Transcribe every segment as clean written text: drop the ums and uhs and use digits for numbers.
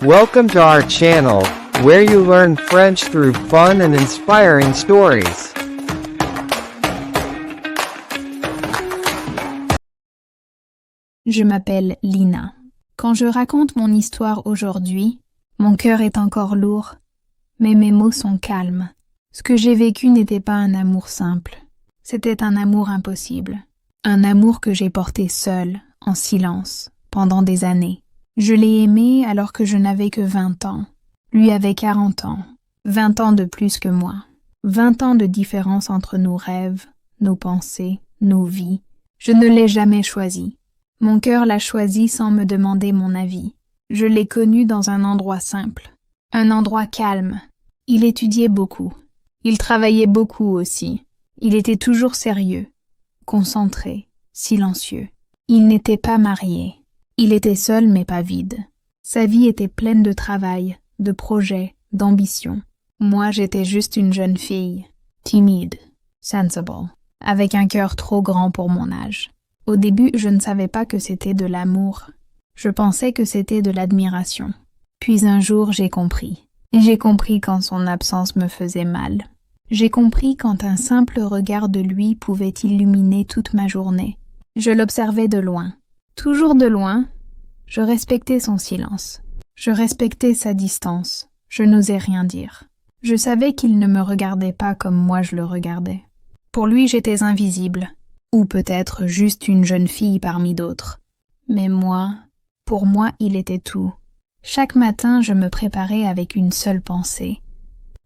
Welcome to our channel, where you learn French through fun and inspiring stories. Je m'appelle Lina. Quand je raconte mon histoire aujourd'hui, mon cœur est encore lourd, mais mes mots sont calmes. Ce que j'ai vécu n'était pas un amour simple. C'était un amour impossible. Un amour que j'ai porté seul, en silence, pendant des années. Je l'ai aimé alors que je n'avais que 20 ans. Lui avait 40 ans. 20 ans de plus que moi. 20 ans de différence entre nos rêves, nos pensées, nos vies. Je ne l'ai jamais choisi. Mon cœur l'a choisi sans me demander mon avis. Je l'ai connu dans un endroit simple. Un endroit calme. Il étudiait beaucoup. Il travaillait beaucoup aussi. Il était toujours sérieux, concentré, silencieux. Il n'était pas marié. Il était seul mais pas vide. Sa vie était pleine de travail, de projets, d'ambition. Moi, j'étais juste une jeune fille, timide, sensible, avec un cœur trop grand pour mon âge. Au début, je ne savais pas que c'était de l'amour. Je pensais que c'était de l'admiration. Puis un jour, j'ai compris. J'ai compris quand son absence me faisait mal. J'ai compris quand un simple regard de lui pouvait illuminer toute ma journée. Je l'observais de loin. Toujours de loin, je respectais son silence. Je respectais sa distance. Je n'osais rien dire. Je savais qu'il ne me regardait pas comme moi je le regardais. Pour lui, j'étais invisible. Ou peut-être juste une jeune fille parmi d'autres. Mais moi, pour moi, il était tout. Chaque matin, je me préparais avec une seule pensée.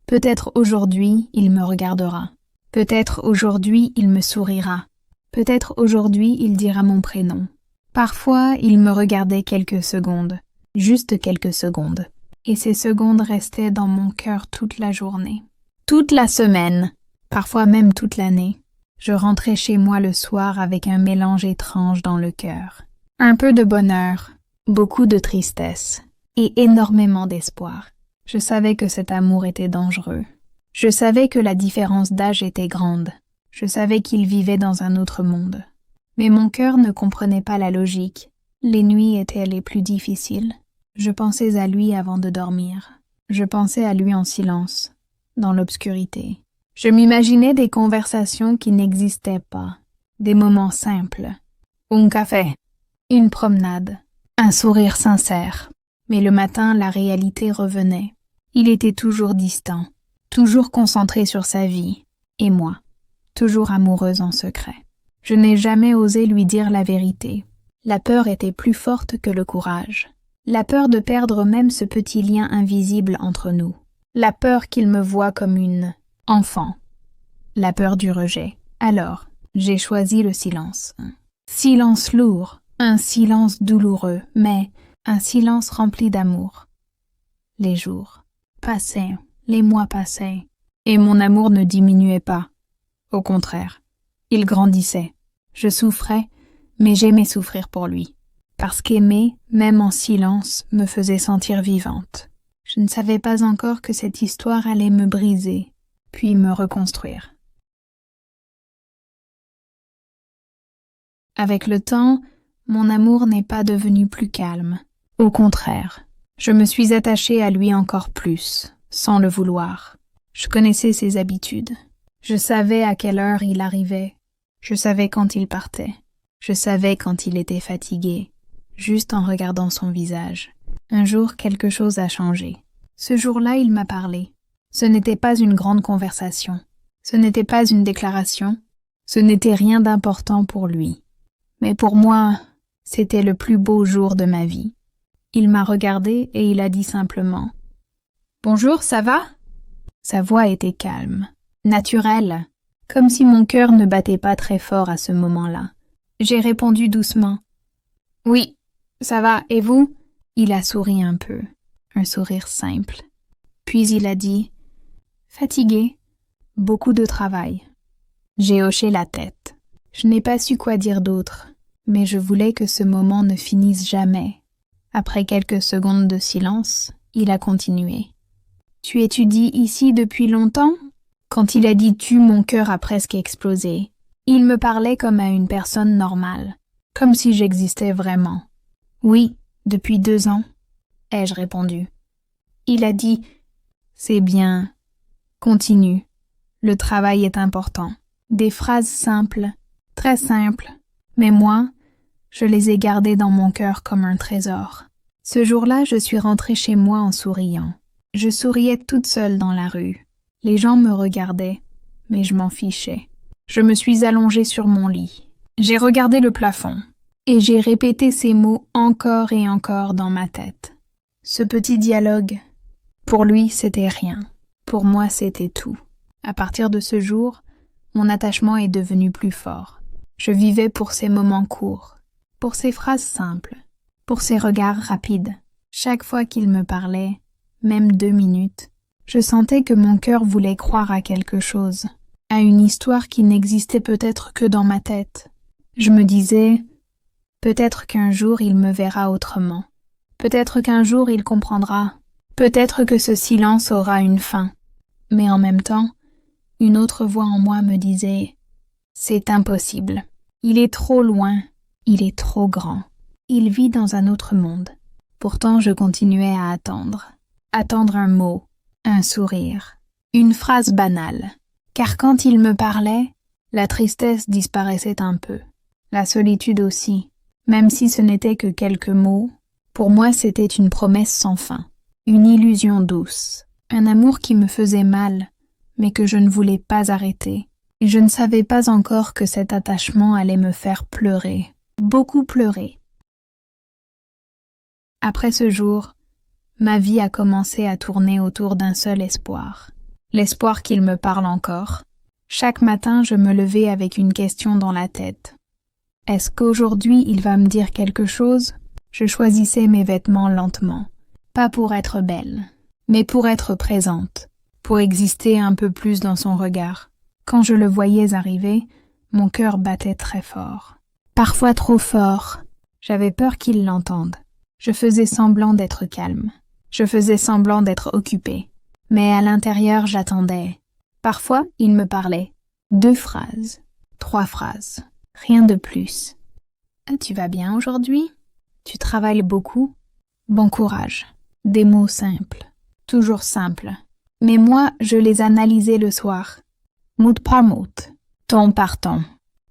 Peut-être aujourd'hui, il me regardera. Peut-être aujourd'hui, il me sourira. Peut-être aujourd'hui, il dira mon prénom. Parfois, il me regardait quelques secondes, juste quelques secondes. Et ces secondes restaient dans mon cœur toute la journée. Toute la semaine, parfois même toute l'année. Je rentrais chez moi le soir avec un mélange étrange dans le cœur. Un peu de bonheur, beaucoup de tristesse et énormément d'espoir. Je savais que cet amour était dangereux. Je savais que la différence d'âge était grande. Je savais qu'il vivait dans un autre monde. Mais mon cœur ne comprenait pas la logique. Les nuits étaient les plus difficiles. Je pensais à lui avant de dormir. Je pensais à lui en silence, dans l'obscurité. Je m'imaginais des conversations qui n'existaient pas, des moments simples. Un café, une promenade, un sourire sincère. Mais le matin, la réalité revenait. Il était toujours distant, toujours concentré sur sa vie, et moi, toujours amoureuse en secret. Je n'ai jamais osé lui dire la vérité. La peur était plus forte que le courage. La peur de perdre même ce petit lien invisible entre nous. La peur qu'il me voie comme une enfant. La peur du rejet. Alors, j'ai choisi le silence. Silence lourd, un silence douloureux, mais un silence rempli d'amour. Les jours passaient, les mois passaient, et mon amour ne diminuait pas. Au contraire, il grandissait. Je souffrais, mais j'aimais souffrir pour lui. Parce qu'aimer, même en silence, me faisait sentir vivante. Je ne savais pas encore que cette histoire allait me briser, puis me reconstruire. Avec le temps, mon amour n'est pas devenu plus calme. Au contraire, je me suis attachée à lui encore plus, sans le vouloir. Je connaissais ses habitudes. Je savais à quelle heure il arrivait. Je savais quand il partait. Je savais quand il était fatigué, juste en regardant son visage. Un jour, quelque chose a changé. Ce jour-là, il m'a parlé. Ce n'était pas une grande conversation. Ce n'était pas une déclaration. Ce n'était rien d'important pour lui. Mais pour moi, c'était le plus beau jour de ma vie. Il m'a regardé et il a dit simplement « Bonjour, ça va ?» Sa voix était calme, naturelle, comme si mon cœur ne battait pas très fort à ce moment-là. J'ai répondu doucement « Oui, ça va, et vous ?» Il a souri un peu, un sourire simple. Puis il a dit « Fatigué, beaucoup de travail. » J'ai hoché la tête. Je n'ai pas su quoi dire d'autre, mais je voulais que ce moment ne finisse jamais. Après quelques secondes de silence, il a continué. « Tu étudies ici depuis longtemps ?» Quand il a dit « tu », mon cœur a presque explosé. Il me parlait comme à une personne normale, comme si j'existais vraiment. « Oui, depuis 2 ans. » ai-je répondu. Il a dit « C'est bien. Continue. Le travail est important. » Des phrases simples, très simples, mais moi, je les ai gardées dans mon cœur comme un trésor. Ce jour-là, je suis rentrée chez moi en souriant. Je souriais toute seule dans la rue. Les gens me regardaient, mais je m'en fichais. Je me suis allongée sur mon lit. J'ai regardé le plafond, et j'ai répété ces mots encore et encore dans ma tête. Ce petit dialogue, pour lui, c'était rien. Pour moi, c'était tout. À partir de ce jour, mon attachement est devenu plus fort. Je vivais pour ces moments courts, pour ces phrases simples, pour ces regards rapides. Chaque fois qu'il me parlait, même 2 minutes, je sentais que mon cœur voulait croire à quelque chose, à une histoire qui n'existait peut-être que dans ma tête. Je me disais, peut-être qu'un jour il me verra autrement. Peut-être qu'un jour il comprendra. Peut-être que ce silence aura une fin. Mais en même temps, une autre voix en moi me disait « C'est impossible. Il est trop loin. Il est trop grand. Il vit dans un autre monde. » Pourtant, je continuais à attendre. Attendre un mot, un sourire, une phrase banale. Car quand il me parlait, la tristesse disparaissait un peu. La solitude aussi. Même si ce n'était que quelques mots, pour moi c'était une promesse sans fin. Une illusion douce. Un amour qui me faisait mal, mais que je ne voulais pas arrêter. Et je ne savais pas encore que cet attachement allait me faire pleurer. Beaucoup pleurer. Après ce jour, ma vie a commencé à tourner autour d'un seul espoir. L'espoir qu'il me parle encore. Chaque matin, je me levais avec une question dans la tête. Est-ce qu'aujourd'hui, il va me dire quelque chose? Je choisissais mes vêtements lentement. Pas pour être belle, mais pour être présente, pour exister un peu plus dans son regard. Quand je le voyais arriver, mon cœur battait très fort. Parfois trop fort. J'avais peur qu'il l'entende. Je faisais semblant d'être calme. Je faisais semblant d'être occupée. Mais à l'intérieur, j'attendais. Parfois, il me parlait. 2 phrases, 3 phrases. Rien de plus. « Tu vas bien aujourd'hui? Tu travailles beaucoup? Bon courage. » Des mots simples. Toujours simples. Mais moi, je les analysais le soir. Mot par mot. Ton par ton.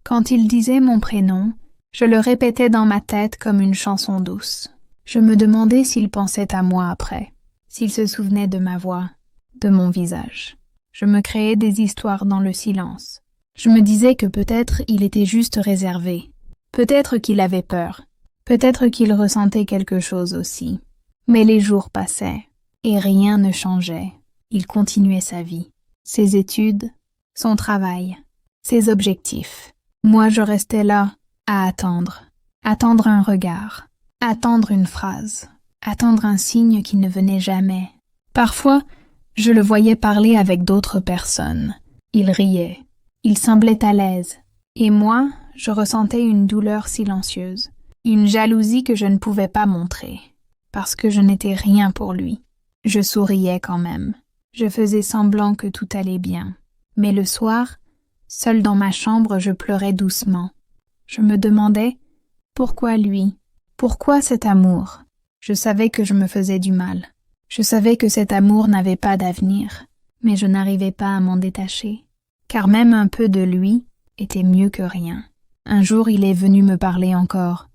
Quand il disait mon prénom, je le répétais dans ma tête comme une chanson douce. Je me demandais s'il pensait à moi après, s'il se souvenait de ma voix, de mon visage. Je me créais des histoires dans le silence. Je me disais que peut-être il était juste réservé. Peut-être qu'il avait peur. Peut-être qu'il ressentait quelque chose aussi. Mais les jours passaient, et rien ne changeait. Il continuait sa vie, ses études, son travail, ses objectifs. Moi, je restais là, à attendre. Attendre un regard, attendre une phrase, attendre un signe qui ne venait jamais. Parfois, je le voyais parler avec d'autres personnes. Il riait. Il semblait à l'aise. Et moi, je ressentais une douleur silencieuse, une jalousie que je ne pouvais pas montrer, parce que je n'étais rien pour lui. Je souriais quand même. Je faisais semblant que tout allait bien. Mais le soir, seule dans ma chambre, je pleurais doucement. Je me demandais, pourquoi lui? Pourquoi cet amour? Je savais que je me faisais du mal. Je savais que cet amour n'avait pas d'avenir, mais je n'arrivais pas à m'en détacher. Car même un peu de lui était mieux que rien. Un jour, il est venu me parler encore.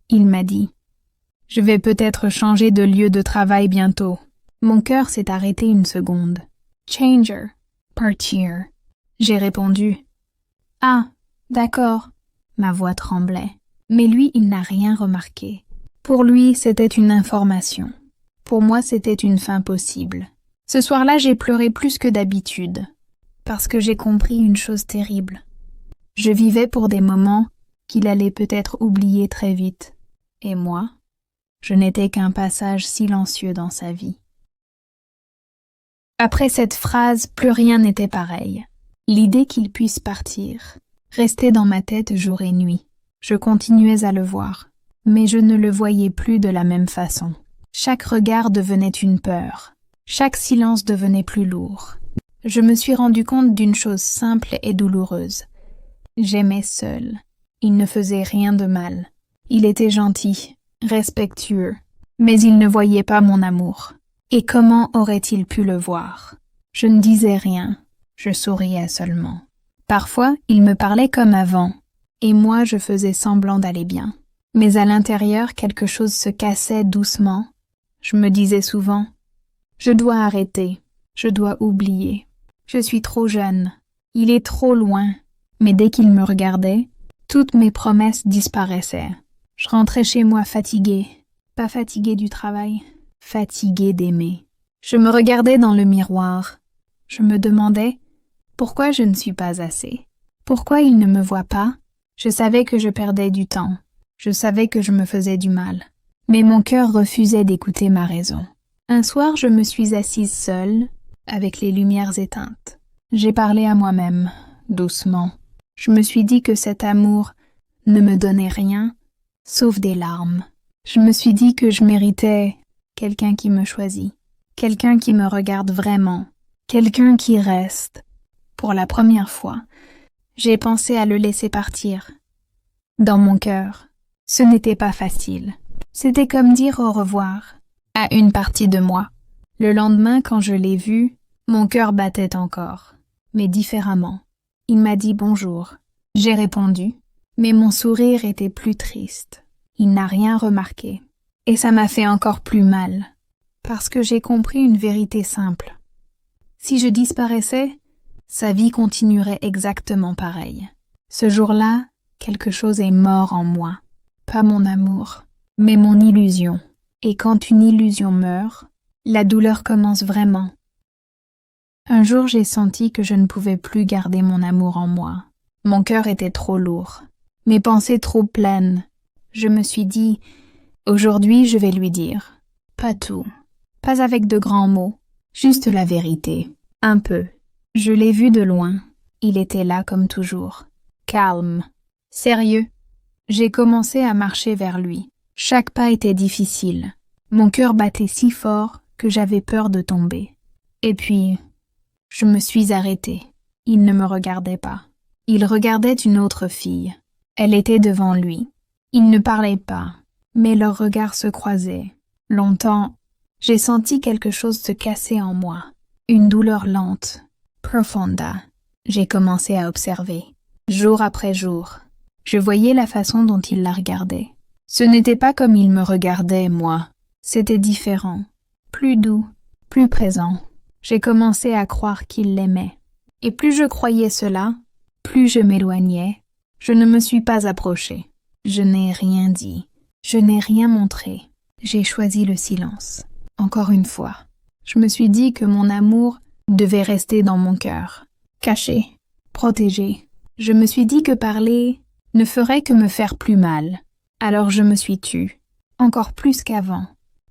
Il m'a dit « Je vais peut-être changer de lieu de travail bientôt. » Mon cœur s'est arrêté une seconde. « Changer, partir. » J'ai répondu « Ah, d'accord. » Ma voix tremblait. Mais lui, il n'a rien remarqué. Pour lui, c'était une information. Pour moi, c'était une fin possible. Ce soir-là, j'ai pleuré plus que d'habitude. Parce que j'ai compris une chose terrible. Je vivais pour des moments qu'il allait peut-être oublier très vite. Et moi, je n'étais qu'un passage silencieux dans sa vie. Après cette phrase, plus rien n'était pareil. L'idée qu'il puisse partir restait dans ma tête jour et nuit. Je continuais à le voir, mais je ne le voyais plus de la même façon. Chaque regard devenait une peur. Chaque silence devenait plus lourd. Je me suis rendu compte d'une chose simple et douloureuse. J'aimais seul. Il ne faisait rien de mal. Il était gentil, respectueux. Mais il ne voyait pas mon amour. Et comment aurait-il pu le voir? Je ne disais rien, je souriais seulement. Parfois, il me parlait comme avant, et moi je faisais semblant d'aller bien. Mais à l'intérieur, quelque chose se cassait doucement. Je me disais souvent, je dois arrêter, je dois oublier. Je suis trop jeune, il est trop loin. Mais dès qu'il me regardait, toutes mes promesses disparaissaient. Je rentrais chez moi fatiguée, pas fatiguée du travail, fatiguée d'aimer. Je me regardais dans le miroir. Je me demandais pourquoi je ne suis pas assez. Pourquoi il ne me voit pas? Je savais que je perdais du temps. Je savais que je me faisais du mal. Mais mon cœur refusait d'écouter ma raison. Un soir, je me suis assise seule, avec les lumières éteintes. J'ai parlé à moi-même, doucement. Je me suis dit que cet amour ne me donnait rien, sauf des larmes. Je me suis dit que je méritais quelqu'un qui me choisit, quelqu'un qui me regarde vraiment, quelqu'un qui reste. Pour la première fois, j'ai pensé à le laisser partir. Dans mon cœur, ce n'était pas facile. C'était comme dire au revoir à une partie de moi. Le lendemain, quand je l'ai vu, mon cœur battait encore, mais différemment. Il m'a dit bonjour. J'ai répondu, mais mon sourire était plus triste. Il n'a rien remarqué. Et ça m'a fait encore plus mal, parce que j'ai compris une vérité simple. Si je disparaissais, sa vie continuerait exactement pareil. Ce jour-là, quelque chose est mort en moi. Pas mon amour, mais mon illusion. Et quand une illusion meurt, la douleur commence vraiment. Un jour, j'ai senti que je ne pouvais plus garder mon amour en moi. Mon cœur était trop lourd, mes pensées trop pleines. Je me suis dit, aujourd'hui je vais lui dire. Pas tout, pas avec de grands mots, juste la vérité. Un peu. Je l'ai vu de loin. Il était là comme toujours. Calme. Sérieux. J'ai commencé à marcher vers lui. Chaque pas était difficile. Mon cœur battait si fort que j'avais peur de tomber. Et puis, je me suis arrêtée. Il ne me regardait pas. Il regardait une autre fille. Elle était devant lui. Ils ne parlaient pas, mais leurs regards se croisaient. Longtemps, j'ai senti quelque chose se casser en moi. Une douleur lente, profunda. J'ai commencé à observer. Jour après jour, je voyais la façon dont il la regardait. Ce n'était pas comme il me regardait, moi. C'était différent, plus doux, plus présent. J'ai commencé à croire qu'il l'aimait. Et plus je croyais cela, plus je m'éloignais. Je ne me suis pas approchée. Je n'ai rien dit. Je n'ai rien montré. J'ai choisi le silence. Encore une fois, je me suis dit que mon amour devait rester dans mon cœur, caché, protégé. Je me suis dit que parler ne ferait que me faire plus mal. Alors je me suis tue, encore plus qu'avant.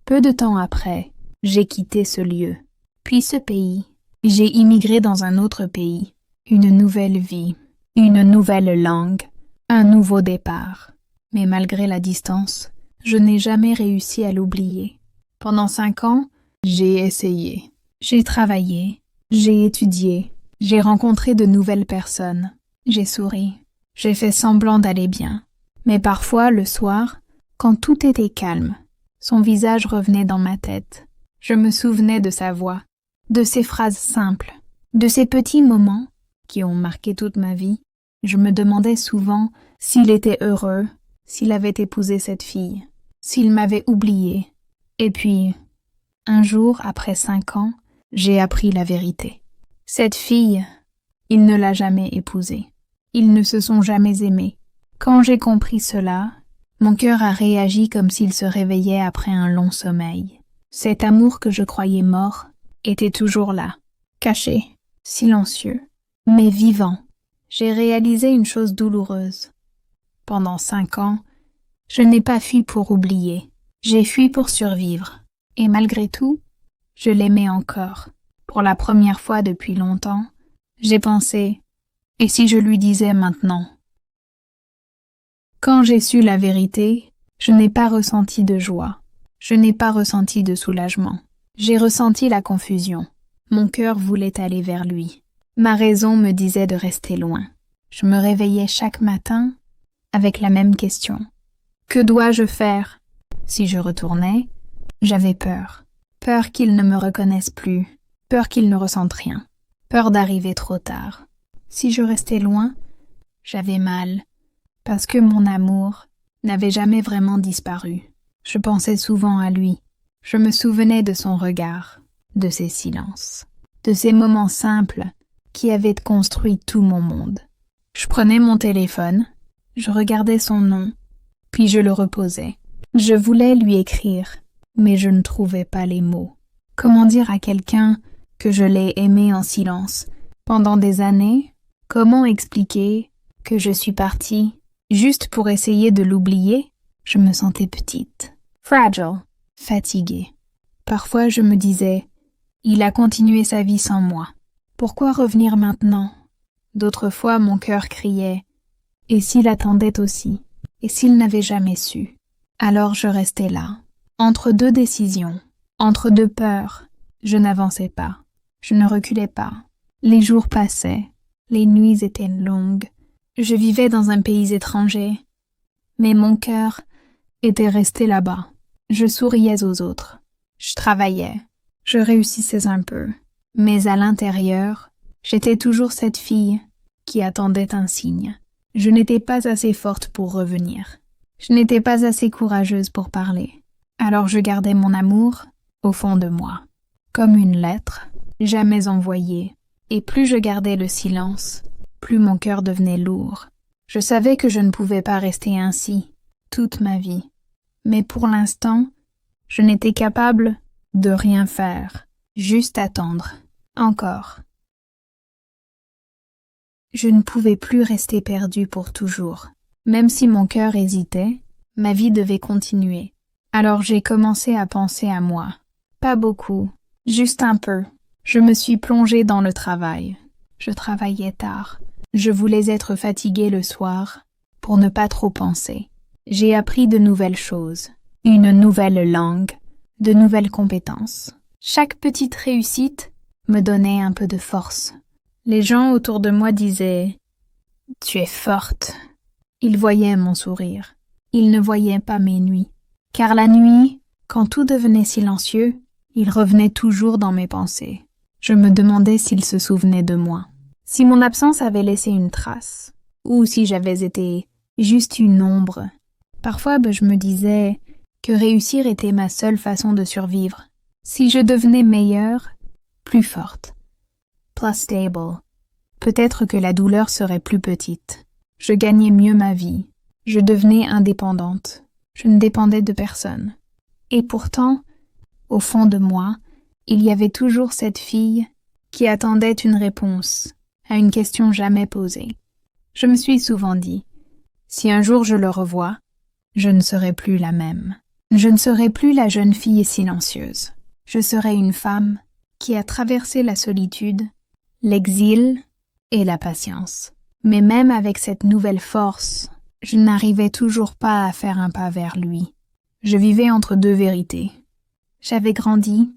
Peu de temps après, j'ai quitté ce lieu, puis ce pays. J'ai immigré dans un autre pays, une nouvelle vie, une nouvelle langue, un nouveau départ. Mais malgré la distance, je n'ai jamais réussi à l'oublier. Pendant 5 ans, j'ai essayé. J'ai travaillé, j'ai étudié, j'ai rencontré de nouvelles personnes. J'ai souri, j'ai fait semblant d'aller bien. Mais parfois, le soir, quand tout était calme, son visage revenait dans ma tête. Je me souvenais de sa voix, de ses phrases simples, de ces petits moments qui ont marqué toute ma vie. Je me demandais souvent s'il était heureux, s'il avait épousé cette fille, s'il m'avait oublié. Et puis, un jour, après 5 ans, j'ai appris la vérité. Cette fille, il ne l'a jamais épousée. Ils ne se sont jamais aimés. Quand j'ai compris cela, mon cœur a réagi comme s'il se réveillait après un long sommeil. Cet amour que je croyais mort était toujours là, caché, silencieux, mais vivant. J'ai réalisé une chose douloureuse. Pendant 5 ans, je n'ai pas fui pour oublier. J'ai fui pour survivre. Et malgré tout, je l'aimais encore. Pour la première fois depuis longtemps, j'ai pensé, et si je lui disais maintenant? Quand j'ai su la vérité, je n'ai pas ressenti de joie. Je n'ai pas ressenti de soulagement. J'ai ressenti la confusion. Mon cœur voulait aller vers lui. Ma raison me disait de rester loin. Je me réveillais chaque matin avec la même question. Que dois-je faire? Si je retournais, J'avais peur. Peur qu'il ne me reconnaisse plus. Peur qu'il ne ressente rien. Peur d'arriver trop tard. Si je restais loin, j'avais mal. Parce que mon amour n'avait jamais vraiment disparu. Je pensais souvent à lui. Je me souvenais de son regard, de ses silences, de ces moments simples qui avaient construit tout mon monde. Je prenais mon téléphone, je regardais son nom, puis je le reposais. Je voulais lui écrire, mais je ne trouvais pas les mots. Comment dire à quelqu'un que je l'ai aimé en silence pendant des années? Comment expliquer que je suis partie juste pour essayer de l'oublier? Je me sentais petite, fragile, fatiguée. Parfois je me disais, il a continué sa vie sans moi. Pourquoi revenir maintenant? D'autres fois mon cœur criait, et s'il attendait aussi? Et s'il n'avait jamais su? Alors je restais là, entre deux décisions, entre deux peurs. Je n'avançais pas, je ne reculais pas. Les jours passaient, les nuits étaient longues. Je vivais dans un pays étranger, mais mon cœur était resté là-bas. Je souriais aux autres, je travaillais, je réussissais un peu, mais à l'intérieur, j'étais toujours cette fille qui attendait un signe. Je n'étais pas assez forte pour revenir. Je n'étais pas assez courageuse pour parler. Alors je gardais mon amour au fond de moi, comme une lettre, jamais envoyée. Et plus je gardais le silence, plus mon cœur devenait lourd. Je savais que je ne pouvais pas rester ainsi toute ma vie. Mais pour l'instant, je n'étais capable de rien faire, juste attendre, encore. Je ne pouvais plus rester perdue pour toujours. Même si mon cœur hésitait, ma vie devait continuer. Alors j'ai commencé à penser à moi. Pas beaucoup, juste un peu. Je me suis plongée dans le travail. Je travaillais tard. Je voulais être fatiguée le soir pour ne pas trop penser. J'ai appris de nouvelles choses, une nouvelle langue, de nouvelles compétences. Chaque petite réussite me donnait un peu de force. Les gens autour de moi disaient « Tu es forte ». Ils voyaient mon sourire. Ils ne voyaient pas mes nuits. Car la nuit, quand tout devenait silencieux, il revenait toujours dans mes pensées. Je me demandais s'ils se souvenaient de moi, si mon absence avait laissé une trace, ou si j'avais été juste une ombre. Parfois, je me disais que réussir était ma seule façon de survivre. Si je devenais meilleure, plus forte, plus stable, peut-être que la douleur serait plus petite. Je gagnais mieux ma vie. Je devenais indépendante. Je ne dépendais de personne. Et pourtant, au fond de moi, il y avait toujours cette fille qui attendait une réponse à une question jamais posée. Je me suis souvent dit, si un jour je le revois, je ne serai plus la même. Je ne serai plus la jeune fille silencieuse. Je serai une femme qui a traversé la solitude, l'exil et la patience. Mais même avec cette nouvelle force, je n'arrivais toujours pas à faire un pas vers lui. Je vivais entre deux vérités. J'avais grandi,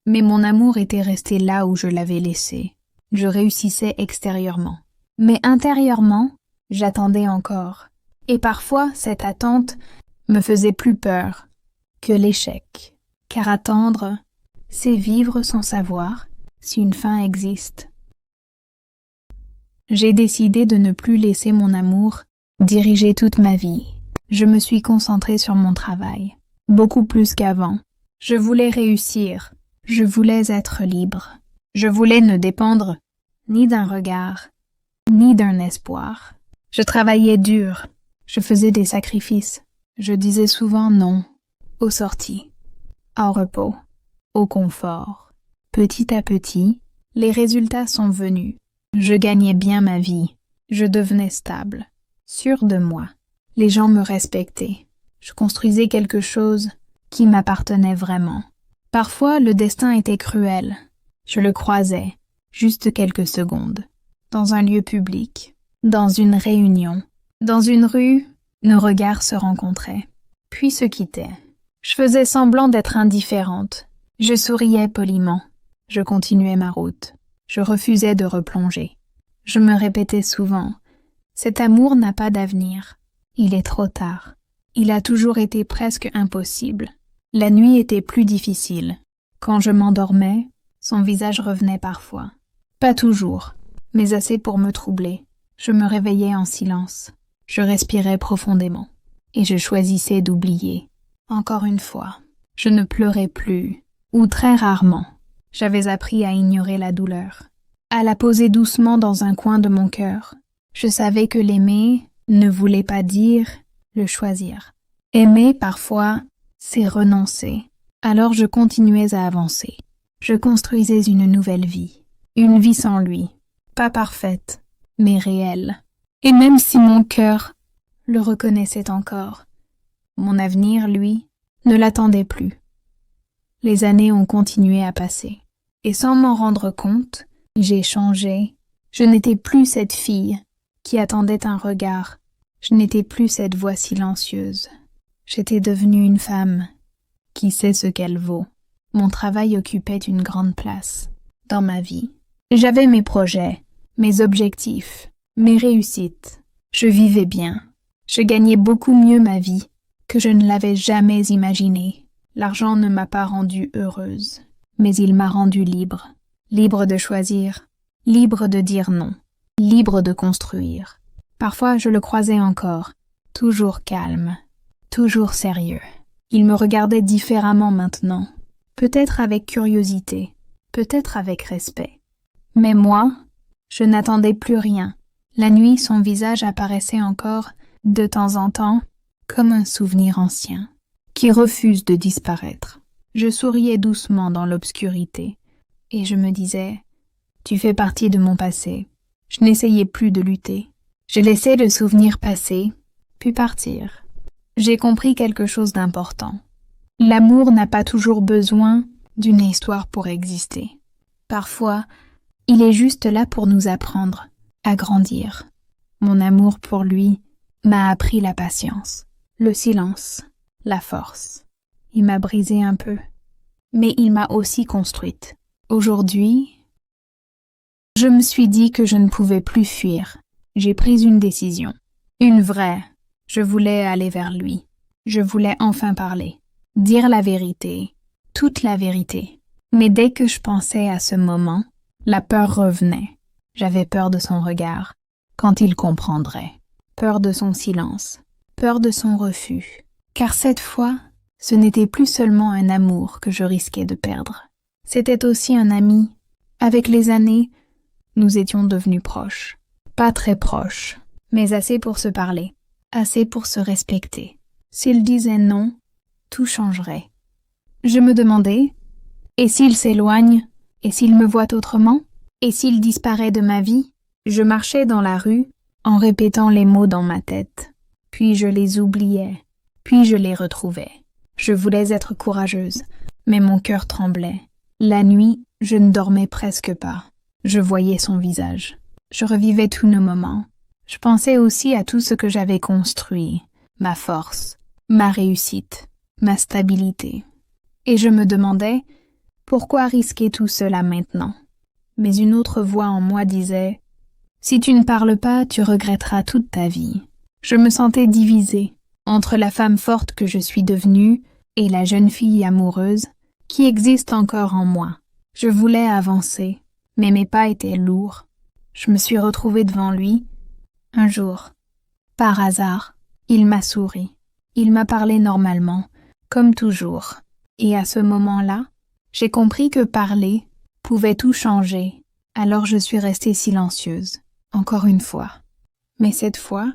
mais mon amour était resté là où je l'avais laissé. Je réussissais extérieurement. Mais intérieurement, j'attendais encore. Et parfois, cette attente me faisait plus peur que l'échec. Car attendre, c'est vivre sans savoir si une fin existe. J'ai décidé de ne plus laisser mon amour diriger toute ma vie. Je me suis concentrée sur mon travail, beaucoup plus qu'avant. Je voulais réussir, je voulais être libre. Je voulais ne dépendre ni d'un regard, ni d'un espoir. Je travaillais dur, je faisais des sacrifices. Je disais souvent non aux sorties, au repos, au confort. Petit à petit, les résultats sont venus. Je gagnais bien ma vie. Je devenais stable, sûre de moi. Les gens me respectaient. Je construisais quelque chose qui m'appartenait vraiment. Parfois, le destin était cruel. Je le croisais, juste quelques secondes. Dans un lieu public, dans une réunion, dans une rue, nos regards se rencontraient, puis se quittaient. Je faisais semblant d'être indifférente. Je souriais poliment. Je continuais ma route. Je refusais de replonger. Je me répétais souvent, cet amour n'a pas d'avenir. Il est trop tard. Il a toujours été presque impossible. La nuit était plus difficile. Quand je m'endormais, son visage revenait parfois. Pas toujours, mais assez pour me troubler. Je me réveillais en silence. Je respirais profondément. Et je choisissais d'oublier. Encore une fois, je ne pleurais plus, ou très rarement. J'avais appris à ignorer la douleur, à la poser doucement dans un coin de mon cœur. Je savais que l'aimer ne voulait pas dire le choisir. Aimer, parfois, c'est renoncer. Alors je continuais à avancer. Je construisais une nouvelle vie. Une vie sans lui. Pas parfaite, mais réelle. Et même si mon cœur le reconnaissait encore, mon avenir, lui, ne l'attendait plus. Les années ont continué à passer. Et sans m'en rendre compte, j'ai changé. Je n'étais plus cette fille qui attendait un regard. Je n'étais plus cette voix silencieuse. J'étais devenue une femme qui sait ce qu'elle vaut. Mon travail occupait une grande place dans ma vie. J'avais mes projets, mes objectifs, mes réussites. Je vivais bien. Je gagnais beaucoup mieux ma vie que je ne l'avais jamais imaginé. L'argent ne m'a pas rendue heureuse, mais il m'a rendue libre. Libre de choisir, libre de dire non, libre de construire. Parfois je le croisais encore, toujours calme, toujours sérieux. Il me regardait différemment maintenant, peut-être avec curiosité, peut-être avec respect. Mais moi, je n'attendais plus rien. La nuit, son visage apparaissait encore, de temps en temps, comme un souvenir ancien, qui refuse de disparaître. Je souriais doucement dans l'obscurité, et je me disais, « Tu fais partie de mon passé. » Je n'essayais plus de lutter. Je laissais le souvenir passer, puis partir. J'ai compris quelque chose d'important. L'amour n'a pas toujours besoin d'une histoire pour exister. Parfois, il est juste là pour nous apprendre à grandir. Mon amour pour lui m'a appris la patience, le silence, la force. Il m'a brisé un peu, mais il m'a aussi construite. Aujourd'hui, je me suis dit que je ne pouvais plus fuir. J'ai pris une décision. Une vraie. Je voulais aller vers lui. Je voulais enfin parler. Dire la vérité. Toute la vérité. Mais dès que je pensais à ce moment, la peur revenait. J'avais peur de son regard. Quand il comprendrait. Peur de son silence. Peur de son refus. Car cette fois, ce n'était plus seulement un amour que je risquais de perdre. C'était aussi un ami. Avec les années, nous étions devenus proches. Pas très proches, mais assez pour se parler, assez pour se respecter. S'il disait non, tout changerait. Je me demandais, et s'il s'éloigne, et s'il me voit autrement, et s'il disparaît de ma vie? Je marchais dans la rue en répétant les mots dans ma tête. Puis je les oubliais, puis je les retrouvais. Je voulais être courageuse, mais mon cœur tremblait. La nuit, je ne dormais presque pas. Je voyais son visage. Je revivais tous nos moments. Je pensais aussi à tout ce que j'avais construit, ma force, ma réussite, ma stabilité. Et je me demandais, pourquoi risquer tout cela maintenant? Mais une autre voix en moi disait, « Si tu ne parles pas, tu regretteras toute ta vie. » Je me sentais divisée entre la femme forte que je suis devenue et la jeune fille amoureuse qui existe encore en moi. Je voulais avancer, mais mes pas étaient lourds. Je me suis retrouvée devant lui. Un jour, par hasard, il m'a souri. Il m'a parlé normalement, comme toujours. Et à ce moment-là, j'ai compris que parler pouvait tout changer. Alors je suis restée silencieuse, encore une fois. Mais cette fois,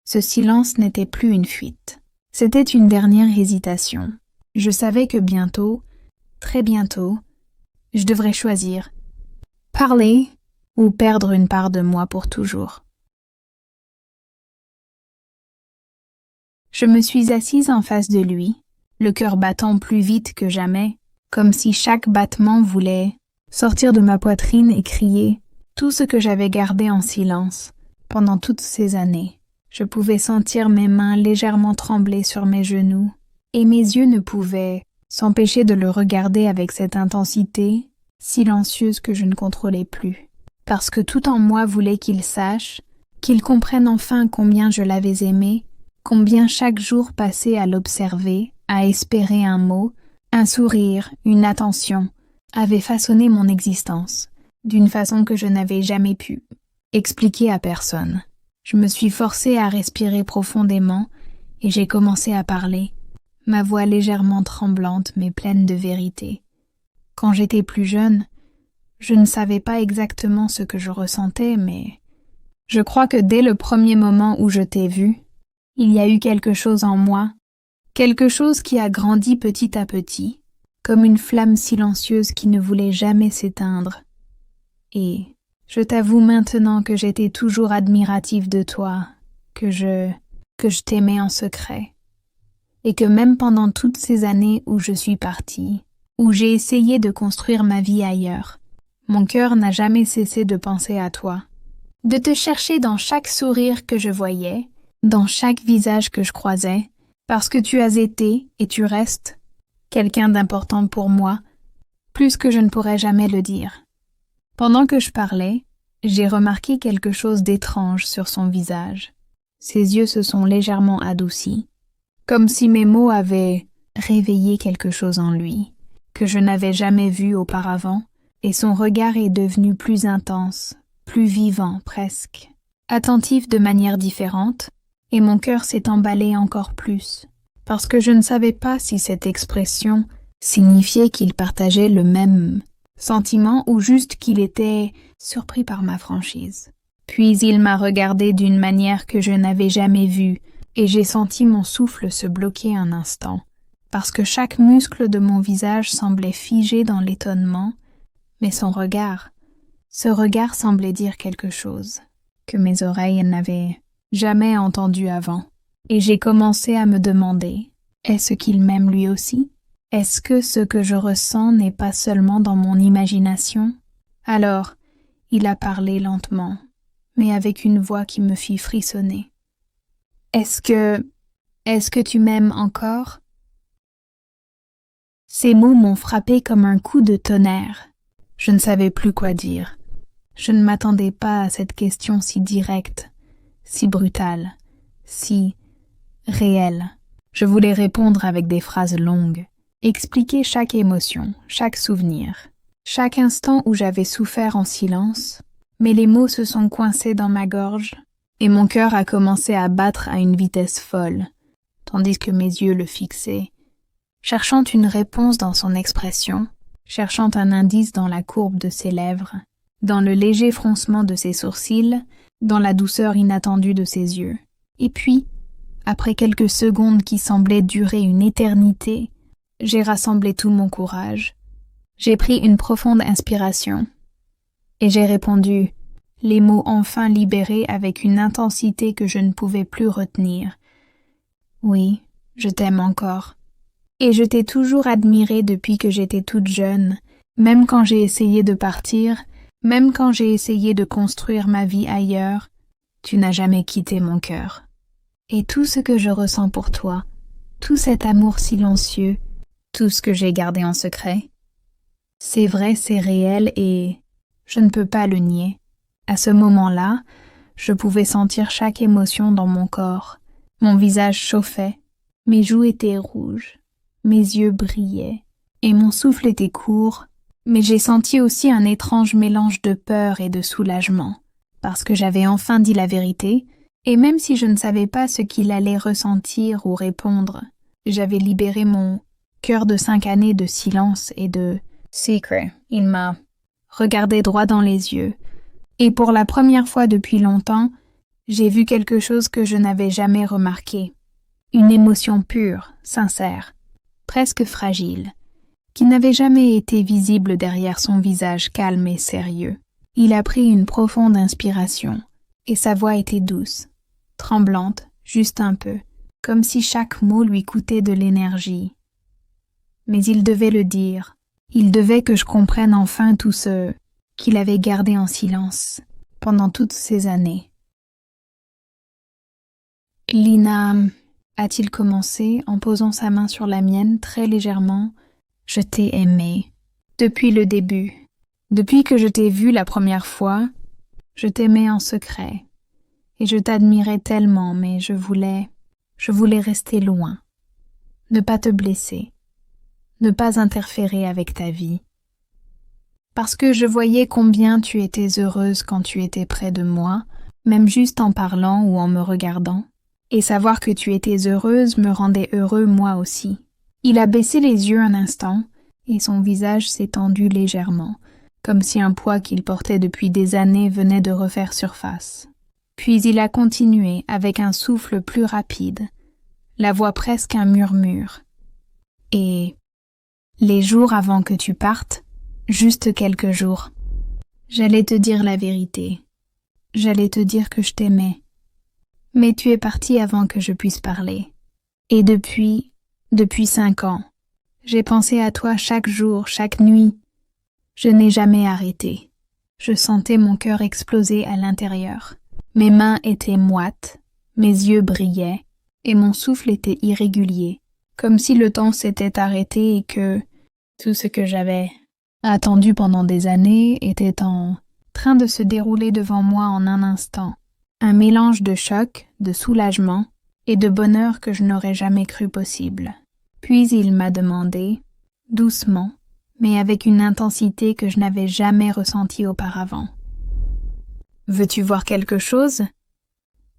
ce silence n'était plus une fuite. C'était une dernière hésitation. Je savais que bientôt, très bientôt, je devrais choisir. Parler ou perdre une part de moi pour toujours. Je me suis assise en face de lui, le cœur battant plus vite que jamais, comme si chaque battement voulait sortir de ma poitrine et crier tout ce que j'avais gardé en silence pendant toutes ces années. Je pouvais sentir mes mains légèrement trembler sur mes genoux, et mes yeux ne pouvaient s'empêcher de le regarder avec cette intensité silencieuse que je ne contrôlais plus. Parce que tout en moi voulait qu'il sache, qu'il comprenne enfin combien je l'avais aimé, combien chaque jour passé à l'observer à espérer un mot, un sourire, une attention, avait façonné mon existence, d'une façon que je n'avais jamais pu expliquer à personne. Je me suis forcée à respirer profondément et j'ai commencé à parler, ma voix légèrement tremblante mais pleine de vérité. Quand j'étais plus jeune, je ne savais pas exactement ce que je ressentais, mais je crois que dès le premier moment où je t'ai vu, il y a eu quelque chose en moi, quelque chose qui a grandi petit à petit, comme une flamme silencieuse qui ne voulait jamais s'éteindre. Et je t'avoue maintenant que j'étais toujours admirative de toi, que je t'aimais en secret, et que même pendant toutes ces années où je suis partie, où j'ai essayé de construire ma vie ailleurs, mon cœur n'a jamais cessé de penser à toi, de te chercher dans chaque sourire que je voyais, dans chaque visage que je croisais, parce que tu as été, et tu restes, quelqu'un d'important pour moi, plus que je ne pourrais jamais le dire. Pendant que je parlais, j'ai remarqué quelque chose d'étrange sur son visage. Ses yeux se sont légèrement adoucis, comme si mes mots avaient réveillé quelque chose en lui, que je n'avais jamais vu auparavant, et son regard est devenu plus intense, plus vivant presque, attentif de manière différente, et mon cœur s'est emballé encore plus, parce que je ne savais pas si cette expression signifiait qu'il partageait le même sentiment ou juste qu'il était surpris par ma franchise. Puis il m'a regardé d'une manière que je n'avais jamais vue, et j'ai senti mon souffle se bloquer un instant, parce que chaque muscle de mon visage semblait figé dans l'étonnement, mais ce regard semblait dire quelque chose que mes oreilles n'avaient jamais entendu avant, et j'ai commencé à me demander, est-ce qu'il m'aime lui aussi? Est-ce que ce que je ressens n'est pas seulement dans mon imagination? Alors, il a parlé lentement, mais avec une voix qui me fit frissonner. Est-ce que tu m'aimes encore? Ces mots m'ont frappé comme un coup de tonnerre. Je ne savais plus quoi dire. Je ne m'attendais pas à cette question si directe, si brutale, si réelle. Je voulais répondre avec des phrases longues, expliquer chaque émotion, chaque souvenir, chaque instant où j'avais souffert en silence, mais les mots se sont coincés dans ma gorge et mon cœur a commencé à battre à une vitesse folle, tandis que mes yeux le fixaient, cherchant une réponse dans son expression, cherchant un indice dans la courbe de ses lèvres, dans le léger froncement de ses sourcils, dans la douceur inattendue de ses yeux. Et puis, après quelques secondes qui semblaient durer une éternité, j'ai rassemblé tout mon courage. J'ai pris une profonde inspiration et j'ai répondu, les mots enfin libérés avec une intensité que je ne pouvais plus retenir. Oui, je t'aime encore. Et je t'ai toujours admiré depuis que j'étais toute jeune, même quand j'ai essayé de partir, même quand j'ai essayé de construire ma vie ailleurs, tu n'as jamais quitté mon cœur. Et tout ce que je ressens pour toi, tout cet amour silencieux, tout ce que j'ai gardé en secret, c'est vrai, c'est réel et je ne peux pas le nier. À ce moment-là, je pouvais sentir chaque émotion dans mon corps. Mon visage chauffait, mes joues étaient rouges, mes yeux brillaient et mon souffle était court, mais j'ai senti aussi un étrange mélange de peur et de soulagement, parce que j'avais enfin dit la vérité, et même si je ne savais pas ce qu'il allait ressentir ou répondre, j'avais libéré mon cœur de 5 années de silence et de secret. Il m'a regardé droit dans les yeux, et pour la première fois depuis longtemps, j'ai vu quelque chose que je n'avais jamais remarqué. Une émotion pure, sincère, presque fragile, qui n'avait jamais été visible derrière son visage calme et sérieux. Il a pris une profonde inspiration, et sa voix était douce, tremblante, juste un peu, comme si chaque mot lui coûtait de l'énergie. Mais il devait le dire, il devait que je comprenne enfin tout ce qu'il avait gardé en silence pendant toutes ces années. Lina, a-t-il commencé en posant sa main sur la mienne très légèrement, je t'ai aimé. Depuis le début. Depuis que je t'ai vue la première fois, je t'aimais en secret. Et je t'admirais tellement, mais je voulais rester loin. ne pas te blesser, ne pas interférer avec ta vie. Parce que je voyais combien tu étais heureuse quand tu étais près de moi, même juste en parlant ou en me regardant, et savoir que tu étais heureuse me rendait heureux moi aussi. Il a baissé les yeux un instant, et son visage s'est tendu légèrement, comme si un poids qu'il portait depuis des années venait de refaire surface. Puis il a continué avec un souffle plus rapide, la voix presque un murmure. Et les jours avant que tu partes, juste quelques jours, j'allais te dire la vérité. J'allais te dire que je t'aimais. Mais tu es parti avant que je puisse parler. Et depuis 5 ans, j'ai pensé à toi chaque jour, chaque nuit. Je n'ai jamais arrêté. Je sentais mon cœur exploser à l'intérieur. Mes mains étaient moites, mes yeux brillaient, et mon souffle était irrégulier, comme si le temps s'était arrêté et que tout ce que j'avais attendu pendant des années était en train de se dérouler devant moi en un instant. Un mélange de choc, de soulagement et de bonheur que je n'aurais jamais cru possible. Puis il m'a demandé, doucement, mais avec une intensité que je n'avais jamais ressentie auparavant. « Veux-tu voir quelque chose?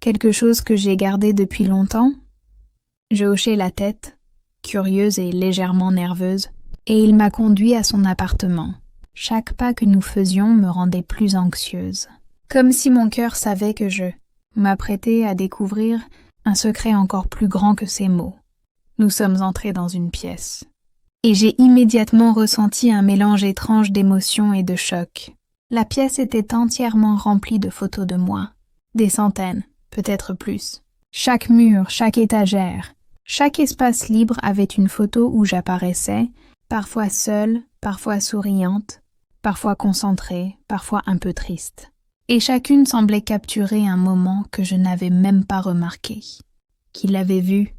Quelque chose que j'ai gardé depuis longtemps ?» Je hochai la tête, curieuse et légèrement nerveuse, et il m'a conduit à son appartement. Chaque pas que nous faisions me rendait plus anxieuse. Comme si mon cœur savait que je m'apprêtais à découvrir un secret encore plus grand que ces mots. Nous sommes entrés dans une pièce. Et j'ai immédiatement ressenti un mélange étrange d'émotions et de choc. La pièce était entièrement remplie de photos de moi. Des centaines, peut-être plus. Chaque mur, chaque étagère, chaque espace libre avait une photo où j'apparaissais, parfois seule, parfois souriante, parfois concentrée, parfois un peu triste. Et chacune semblait capturer un moment que je n'avais même pas remarqué. Qui l'avait vu?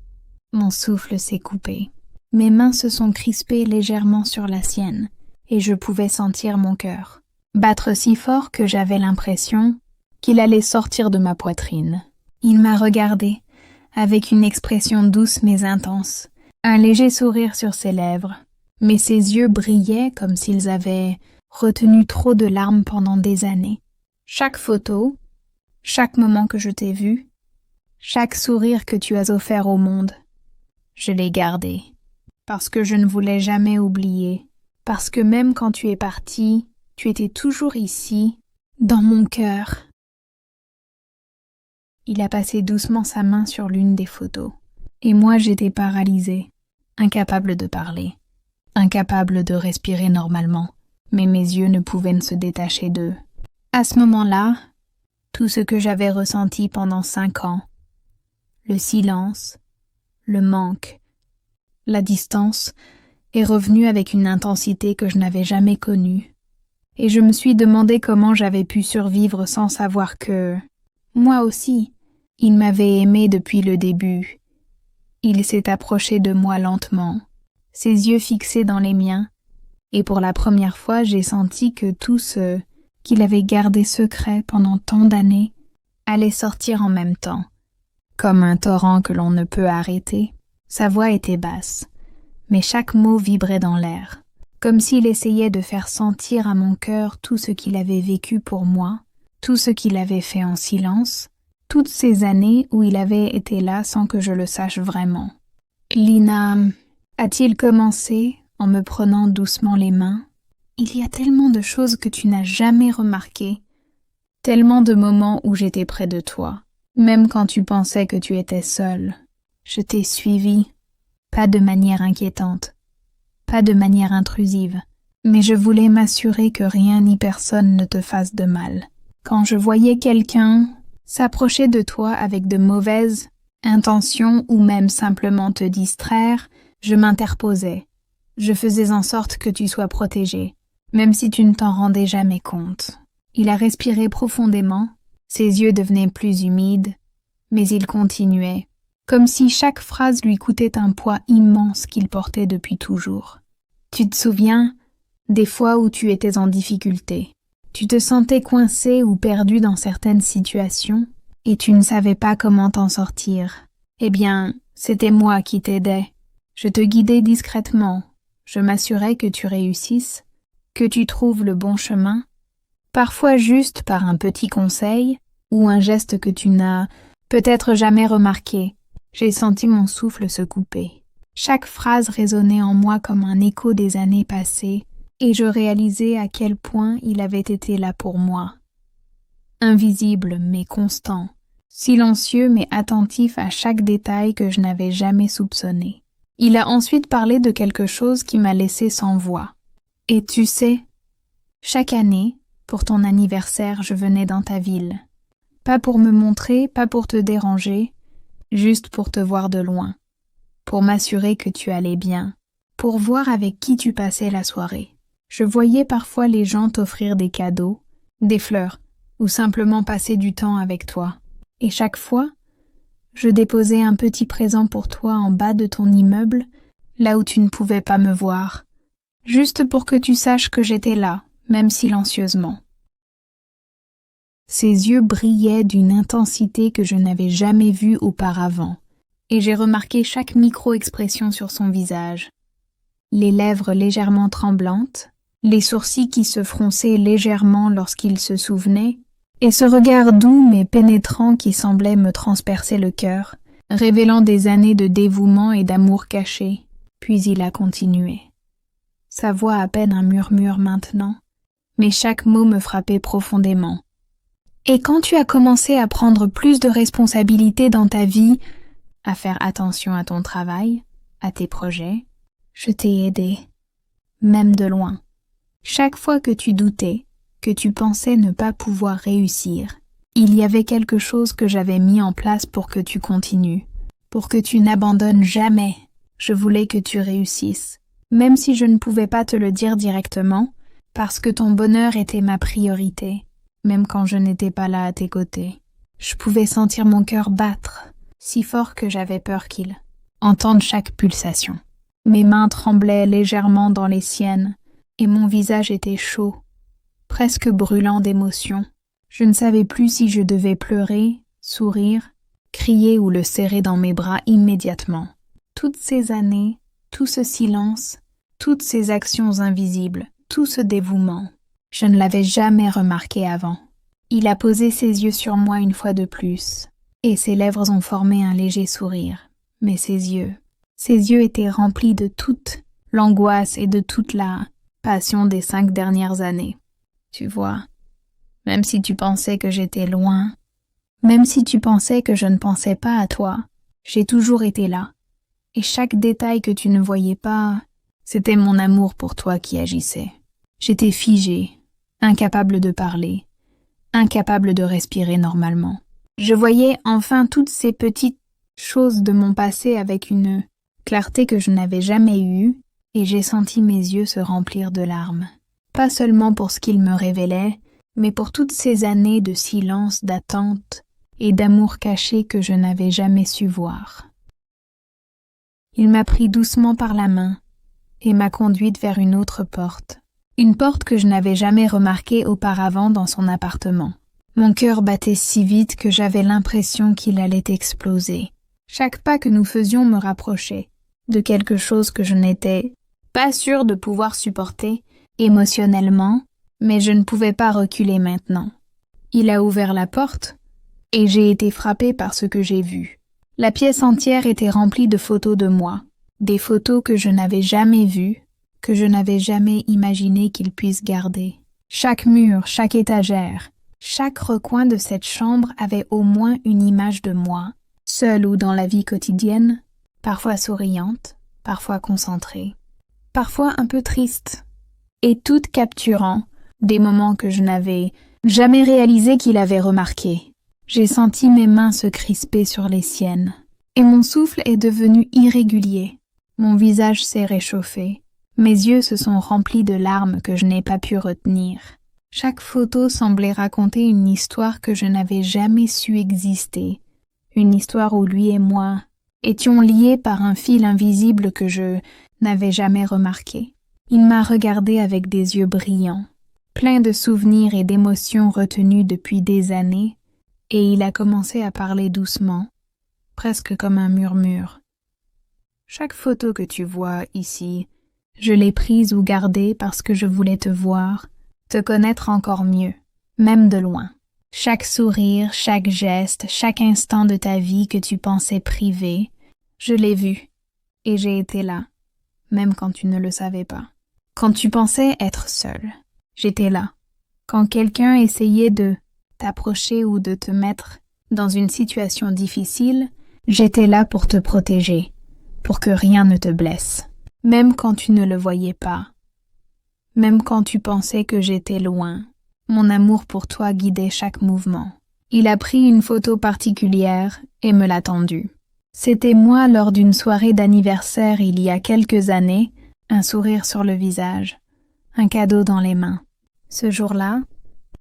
Mon souffle s'est coupé. Mes mains se sont crispées légèrement sur la sienne, et je pouvais sentir mon cœur battre si fort que j'avais l'impression qu'il allait sortir de ma poitrine. Il m'a regardée, avec une expression douce mais intense, un léger sourire sur ses lèvres, mais ses yeux brillaient comme s'ils avaient retenu trop de larmes pendant des années. Chaque photo, chaque moment que je t'ai vu, chaque sourire que tu as offert au monde, je l'ai gardé, parce que je ne voulais jamais oublier, parce que même quand tu es parti, tu étais toujours ici, dans mon cœur. Il a passé doucement sa main sur l'une des photos, et moi j'étais paralysée, incapable de parler, incapable de respirer normalement, mais mes yeux ne pouvaient se détacher d'eux. À ce moment-là, tout ce que j'avais ressenti pendant 5 ans, le silence, le manque, la distance, est revenu avec une intensité que je n'avais jamais connue. Et je me suis demandé comment j'avais pu survivre sans savoir que, moi aussi, il m'avait aimé depuis le début. Il s'est approché de moi lentement, ses yeux fixés dans les miens, et pour la première fois j'ai senti que tout ce qu'il avait gardé secret pendant tant d'années allait sortir en même temps. Comme un torrent que l'on ne peut arrêter, sa voix était basse, mais chaque mot vibrait dans l'air. Comme s'il essayait de faire sentir à mon cœur tout ce qu'il avait vécu pour moi, tout ce qu'il avait fait en silence, toutes ces années où il avait été là sans que je le sache vraiment. « Lina, a-t-il commencé en me prenant doucement les mains, il y a tellement de choses que tu n'as jamais remarquées, tellement de moments où j'étais près de toi, même quand tu pensais que tu étais seule. Je t'ai suivi, pas de manière inquiétante, pas de manière intrusive, mais je voulais m'assurer que rien ni personne ne te fasse de mal. Quand je voyais quelqu'un s'approcher de toi avec de mauvaises intentions ou même simplement te distraire, je m'interposais. Je faisais en sorte que tu sois protégée, même si tu ne t'en rendais jamais compte. » Il a respiré profondément, ses yeux devenaient plus humides, mais il continuait, comme si chaque phrase lui coûtait un poids immense qu'il portait depuis toujours. Tu te souviens des fois où tu étais en difficulté. Tu te sentais coincé ou perdu dans certaines situations et tu ne savais pas comment t'en sortir. Eh bien, c'était moi qui t'aidais. Je te guidais discrètement, je m'assurais que tu réussisses, que tu trouves le bon chemin, parfois juste par un petit conseil ou un geste que tu n'as peut-être jamais remarqué. J'ai senti mon souffle se couper. Chaque phrase résonnait en moi comme un écho des années passées, et je réalisais à quel point il avait été là pour moi. Invisible mais constant, silencieux mais attentif à chaque détail que je n'avais jamais soupçonné. Il a ensuite parlé de quelque chose qui m'a laissé sans voix. Et tu sais, chaque année, pour ton anniversaire, je venais dans ta ville. Pas pour me montrer, pas pour te déranger, juste pour te voir de loin, pour m'assurer que tu allais bien, pour voir avec qui tu passais la soirée. Je voyais parfois les gens t'offrir des cadeaux, des fleurs, ou simplement passer du temps avec toi. Et chaque fois, je déposais un petit présent pour toi en bas de ton immeuble, là où tu ne pouvais pas me voir, juste pour que tu saches que j'étais là, même silencieusement. Ses yeux brillaient d'une intensité que je n'avais jamais vue auparavant, et j'ai remarqué chaque micro-expression sur son visage. Les lèvres légèrement tremblantes, les sourcils qui se fronçaient légèrement lorsqu'il se souvenait, et ce regard doux mais pénétrant qui semblait me transpercer le cœur, révélant des années de dévouement et d'amour caché. Puis il a continué. Sa voix à peine un murmure maintenant, mais chaque mot me frappait profondément. Et quand tu as commencé à prendre plus de responsabilités dans ta vie, à faire attention à ton travail, à tes projets, je t'ai aidé, même de loin. Chaque fois que tu doutais, que tu pensais ne pas pouvoir réussir, il y avait quelque chose que j'avais mis en place pour que tu continues, pour que tu n'abandonnes jamais. Je voulais que tu réussisses, même si je ne pouvais pas te le dire directement, parce que ton bonheur était ma priorité, même quand je n'étais pas là à tes côtés. Je pouvais sentir mon cœur battre, si fort que j'avais peur qu'il entende chaque pulsation. Mes mains tremblaient légèrement dans les siennes, et mon visage était chaud, presque brûlant d'émotion. Je ne savais plus si je devais pleurer, sourire, crier ou le serrer dans mes bras immédiatement. Toutes ces années, tout ce silence, toutes ces actions invisibles, tout ce dévouement, je ne l'avais jamais remarqué avant. Il a posé ses yeux sur moi une fois de plus, et ses lèvres ont formé un léger sourire. Mais ses yeux étaient remplis de toute l'angoisse et de toute la passion des 5 dernières années. Tu vois, même si tu pensais que j'étais loin, même si tu pensais que je ne pensais pas à toi, j'ai toujours été là. Et chaque détail que tu ne voyais pas, c'était mon amour pour toi qui agissait. J'étais figée, incapable de parler, incapable de respirer normalement. Je voyais enfin toutes ces petites choses de mon passé avec une clarté que je n'avais jamais eue, et j'ai senti mes yeux se remplir de larmes. Pas seulement pour ce qu'ils me révélaient, mais pour toutes ces années de silence, d'attente et d'amour caché que je n'avais jamais su voir. Il m'a pris doucement par la main et m'a conduite vers une autre porte. Une porte que je n'avais jamais remarquée auparavant dans son appartement. Mon cœur battait si vite que j'avais l'impression qu'il allait exploser. Chaque pas que nous faisions me rapprochait de quelque chose que je n'étais pas sûre de pouvoir supporter émotionnellement, mais je ne pouvais pas reculer maintenant. Il a ouvert la porte et j'ai été frappée par ce que j'ai vu. La pièce entière était remplie de photos de moi, des photos que je n'avais jamais vues, que je n'avais jamais imaginé qu'ils puissent garder. Chaque mur, chaque étagère, chaque recoin de cette chambre avait au moins une image de moi, seule ou dans la vie quotidienne, parfois souriante, parfois concentrée, parfois un peu triste, et toutes capturant des moments que je n'avais jamais réalisé qu'il avait remarqués. J'ai senti mes mains se crisper sur les siennes, et mon souffle est devenu irrégulier. Mon visage s'est réchauffé, mes yeux se sont remplis de larmes que je n'ai pas pu retenir. Chaque photo semblait raconter une histoire que je n'avais jamais su exister, une histoire où lui et moi étions liés par un fil invisible que je n'avais jamais remarqué. Il m'a regardé avec des yeux brillants, pleins de souvenirs et d'émotions retenues depuis des années, et il a commencé à parler doucement, presque comme un murmure. Chaque photo que tu vois ici, je l'ai prise ou gardée parce que je voulais te voir, te connaître encore mieux, même de loin. Chaque sourire, chaque geste, chaque instant de ta vie que tu pensais privé, je l'ai vu et j'ai été là, même quand tu ne le savais pas. Quand tu pensais être seul, j'étais là. Quand quelqu'un essayait de t'approcher ou de te mettre dans une situation difficile, j'étais là pour te protéger, pour que rien ne te blesse. Même quand tu ne le voyais pas, même quand tu pensais que j'étais loin, mon amour pour toi guidait chaque mouvement. Il a pris une photo particulière et me l'a tendue. C'était moi lors d'une soirée d'anniversaire il y a quelques années, un sourire sur le visage, un cadeau dans les mains. Ce jour-là,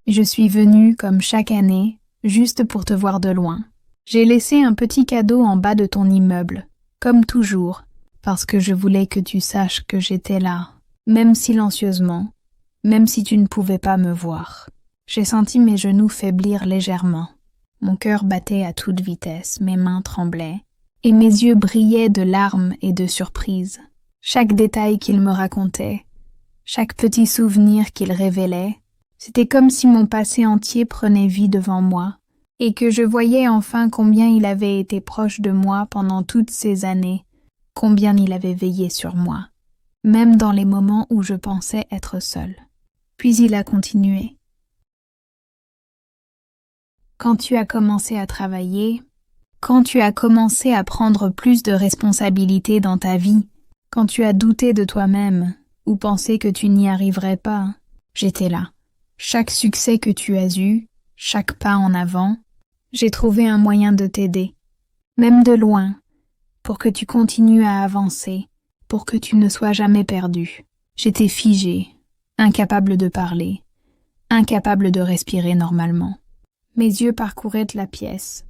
je suis venue comme chaque année, juste pour te voir de loin. J'ai laissé un petit cadeau en bas de ton immeuble, comme toujours, parce que je voulais que tu saches que j'étais là, même silencieusement, même si tu ne pouvais pas me voir. J'ai senti mes genoux faiblir légèrement. Mon cœur battait à toute vitesse, mes mains tremblaient, et mes yeux brillaient de larmes et de surprise. Chaque détail qu'il me racontait, chaque petit souvenir qu'il révélait, c'était comme si mon passé entier prenait vie devant moi, et que je voyais enfin combien il avait été proche de moi pendant toutes ces années, combien il avait veillé sur moi, même dans les moments où je pensais être seule. Puis il a continué. Quand tu as commencé à travailler, quand tu as commencé à prendre plus de responsabilités dans ta vie, quand tu as douté de toi-même ou pensé que tu n'y arriverais pas, j'étais là. Chaque succès que tu as eu, chaque pas en avant, j'ai trouvé un moyen de t'aider, même de loin, pour que tu continues à avancer, pour que tu ne sois jamais perdu. J'étais figée, incapable de parler, incapable de respirer normalement. Mes yeux parcouraient la pièce.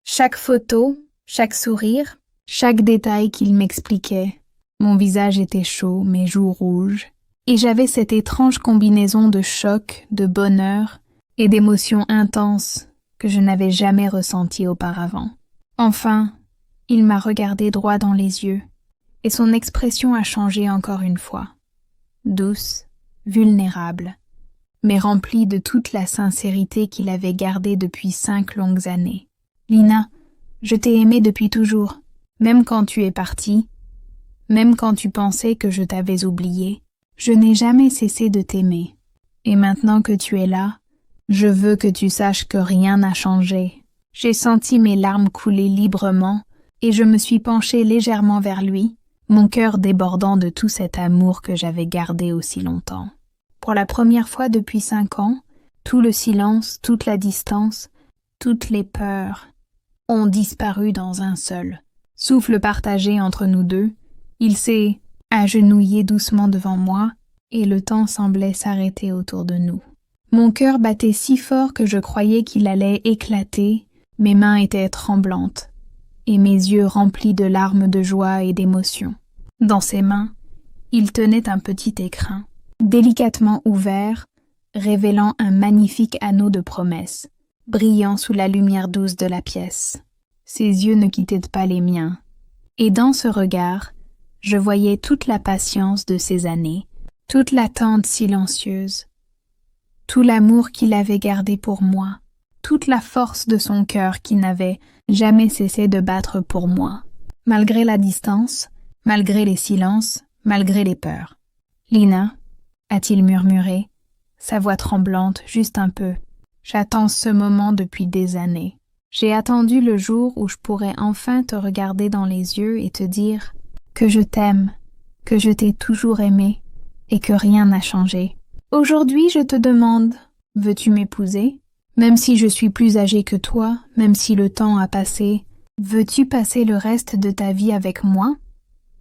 Chaque photo, chaque sourire, chaque détail qu'il m'expliquait. Mon visage était chaud, mes joues rouges, et j'avais cette étrange combinaison de choc, de bonheur et d'émotions intenses que je n'avais jamais ressenties auparavant. Enfin, il m'a regardé droit dans les yeux, et son expression a changé encore une fois. Douce, vulnérable, mais remplie de toute la sincérité qu'il avait gardée depuis 5 longues années. Lina, je t'ai aimée depuis toujours, même quand tu es partie, même quand tu pensais que je t'avais oubliée. Je n'ai jamais cessé de t'aimer. Et maintenant que tu es là, je veux que tu saches que rien n'a changé. J'ai senti mes larmes couler librement et je me suis penchée légèrement vers lui, mon cœur débordant de tout cet amour que j'avais gardé aussi longtemps. Pour la première fois depuis 5 ans, tout le silence, toute la distance, toutes les peurs ont disparu dans un seul. Souffle partagé entre nous deux, il s'est agenouillé doucement devant moi et le temps semblait s'arrêter autour de nous. Mon cœur battait si fort que je croyais qu'il allait éclater, mes mains étaient tremblantes et mes yeux remplis de larmes de joie et d'émotion. Dans ses mains, il tenait un petit écrin, délicatement ouvert, révélant un magnifique anneau de promesse, brillant sous la lumière douce de la pièce. Ses yeux ne quittaient pas les miens, et dans ce regard, je voyais toute la patience de ces années, toute l'attente silencieuse, tout l'amour qu'il avait gardé pour moi, toute la force de son cœur qui n'avait jamais cessé de battre pour moi, malgré la distance, malgré les silences, malgré les peurs. « Lina » a-t-il murmuré, sa voix tremblante juste un peu. « J'attends ce moment depuis des années. J'ai attendu le jour où je pourrais enfin te regarder dans les yeux et te dire que je t'aime, que je t'ai toujours aimé et que rien n'a changé. Aujourd'hui, je te demande, veux-tu m'épouser? Même si je suis plus âgée que toi, même si le temps a passé, veux-tu passer le reste de ta vie avec moi?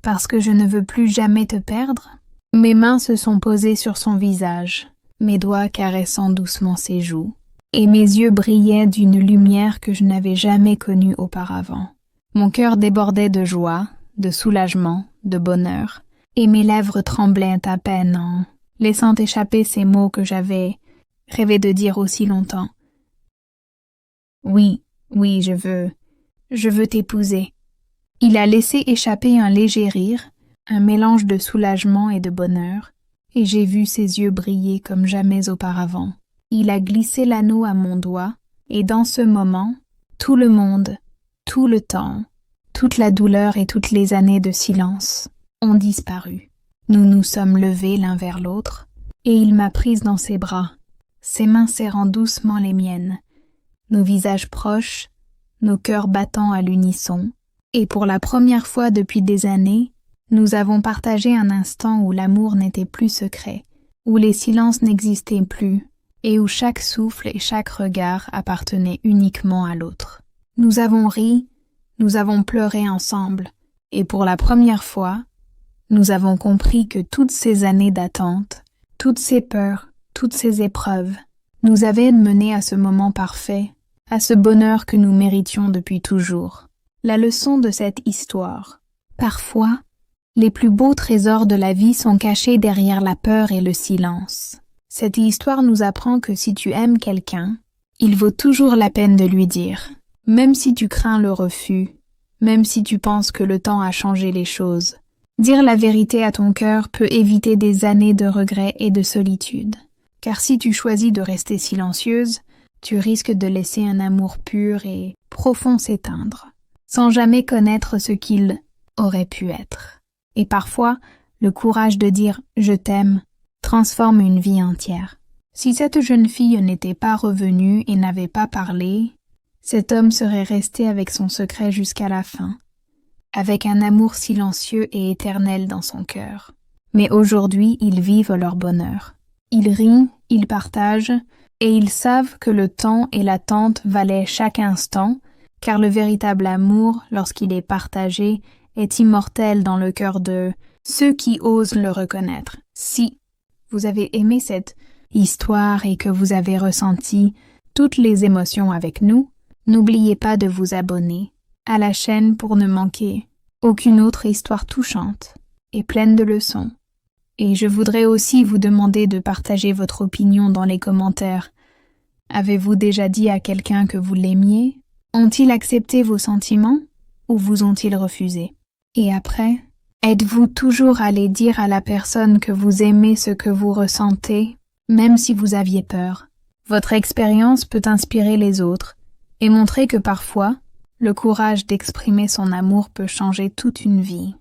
Parce que je ne veux plus jamais te perdre? » Mes mains se sont posées sur son visage, mes doigts caressant doucement ses joues, et mes yeux brillaient d'une lumière que je n'avais jamais connue auparavant. Mon cœur débordait de joie, de soulagement, de bonheur, et mes lèvres tremblaient à peine en laissant échapper ces mots que j'avais rêvé de dire aussi longtemps. « Oui, oui, je veux t'épouser. » Il a laissé échapper un léger rire, un mélange de soulagement et de bonheur, et j'ai vu ses yeux briller comme jamais auparavant. Il a glissé l'anneau à mon doigt, et dans ce moment, tout le monde, tout le temps, toute la douleur et toutes les années de silence ont disparu. Nous nous sommes levés l'un vers l'autre, et il m'a prise dans ses bras, ses mains serrant doucement les miennes, nos visages proches, nos cœurs battant à l'unisson, et pour la première fois depuis des années, nous avons partagé un instant où l'amour n'était plus secret, où les silences n'existaient plus, et où chaque souffle et chaque regard appartenaient uniquement à l'autre. Nous avons ri, nous avons pleuré ensemble, et pour la première fois, nous avons compris que toutes ces années d'attente, toutes ces peurs, toutes ces épreuves, nous avaient mené à ce moment parfait, à ce bonheur que nous méritions depuis toujours. La leçon de cette histoire. Parfois, les plus beaux trésors de la vie sont cachés derrière la peur et le silence. Cette histoire nous apprend que si tu aimes quelqu'un, il vaut toujours la peine de lui dire, même si tu crains le refus, même si tu penses que le temps a changé les choses. Dire la vérité à ton cœur peut éviter des années de regrets et de solitude. Car si tu choisis de rester silencieuse, tu risques de laisser un amour pur et profond s'éteindre, sans jamais connaître ce qu'il aurait pu être. Et parfois, le courage de dire « je t'aime » transforme une vie entière. Si cette jeune fille n'était pas revenue et n'avait pas parlé, cet homme serait resté avec son secret jusqu'à la fin, avec un amour silencieux et éternel dans son cœur. Mais aujourd'hui, ils vivent leur bonheur. Ils rient, ils partagent, et ils savent que le temps et l'attente valaient chaque instant, car le véritable amour, lorsqu'il est partagé, est immortel dans le cœur de ceux qui osent le reconnaître. Si vous avez aimé cette histoire et que vous avez ressenti toutes les émotions avec nous, n'oubliez pas de vous abonner à la chaîne pour ne manquer aucune autre histoire touchante et pleine de leçons. Et je voudrais aussi vous demander de partager votre opinion dans les commentaires. Avez-vous déjà dit à quelqu'un que vous l'aimiez? Ont-ils accepté vos sentiments ou vous ont-ils refusé? Et après, êtes-vous toujours allé dire à la personne que vous aimez ce que vous ressentez, même si vous aviez peur? Votre expérience peut inspirer les autres et montrer que parfois, le courage d'exprimer son amour peut changer toute une vie.